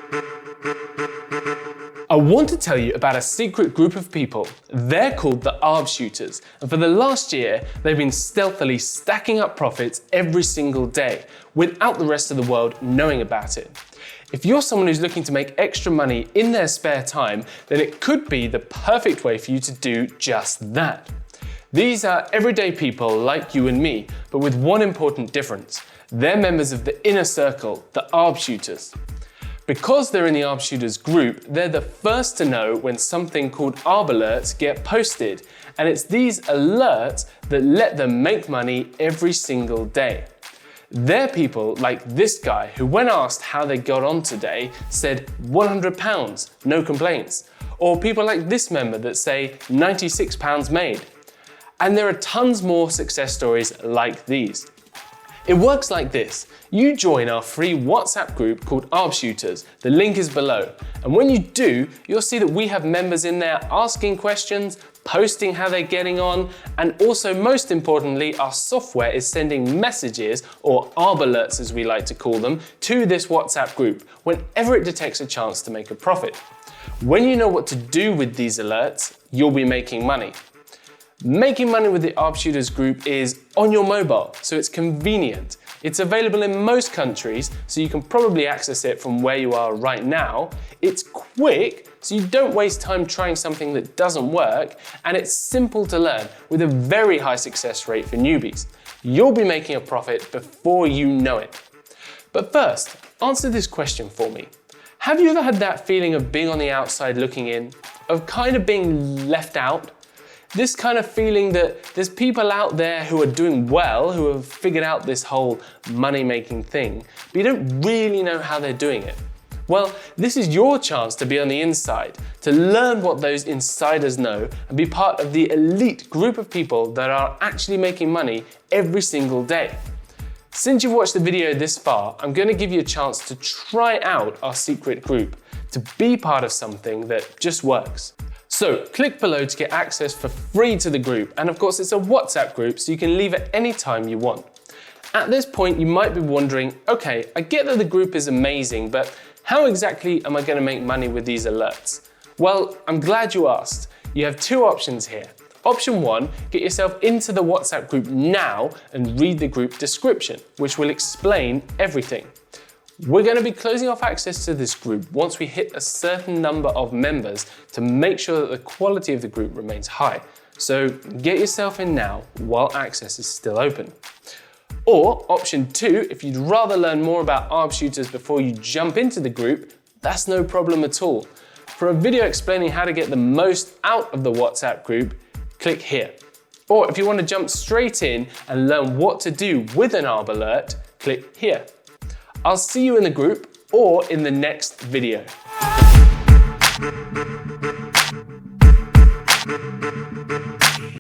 I want to tell you about a secret group of people. They're called the Arb Shooters, and for the last year, they've been stealthily stacking up profits every single day, without the rest of the world knowing about it. If you're someone who's looking to make extra money in their spare time, then it could be the perfect way for you to do just that. These are everyday people like you and me, but with one important difference. They're members of the inner circle, the Arb Shooters. Because they're in the Arb Shooters group, they're the first to know when something called Arb alerts get posted, and it's these alerts that let them make money every single day. They're people like this guy who, when asked how they got on today, said £100, no complaints. Or people like this member that say £96 made. And there are tons more success stories like these. It works like this. You join our free WhatsApp group called Arb Shooters. The link is below. And when you do, you'll see that we have members in there asking questions, posting how they're getting on, and also most importantly, our software is sending messages, or Arb alerts as we like to call them, to this WhatsApp group whenever it detects a chance to make a profit. When you know what to do with these alerts, you'll be making money. Making money with the Arb Shooters group is on your mobile, so it's convenient. It's available in most countries, so you can probably access it from where you are right now. It's quick, so you don't waste time trying something that doesn't work, and it's simple to learn with a very high success rate for newbies. You'll be making a profit before you know it. But first, answer this question for me. Have you ever had that feeling of being on the outside looking in, of kind of being left out? This kind of feeling that there's people out there who are doing well, who have figured out this whole money-making thing, but you don't really know how they're doing it. Well, this is your chance to be on the inside, to learn what those insiders know and be part of the elite group of people that are actually making money every single day. Since you've watched the video this far, I'm going to give you a chance to try out our secret group, to be part of something that just works. So click below to get access for free to the group, and of course it's a WhatsApp group, so you can leave at any time you want. At this point you might be wondering, okay, I get that the group is amazing, but how exactly am I going to make money with these alerts? Well, I'm glad you asked. You have two options here. Option 1, get yourself into the WhatsApp group now and read the group description, which will explain everything. We're going to be closing off access to this group once we hit a certain number of members to make sure that the quality of the group remains high. So get yourself in now while access is still open. Or option 2, if you'd rather learn more about Arb Shooters before you jump into the group, that's no problem at all. For a video explaining how to get the most out of the WhatsApp group, click here. Or if you want to jump straight in and learn what to do with an Arb alert, click here. I'll see you in the group or in the next video.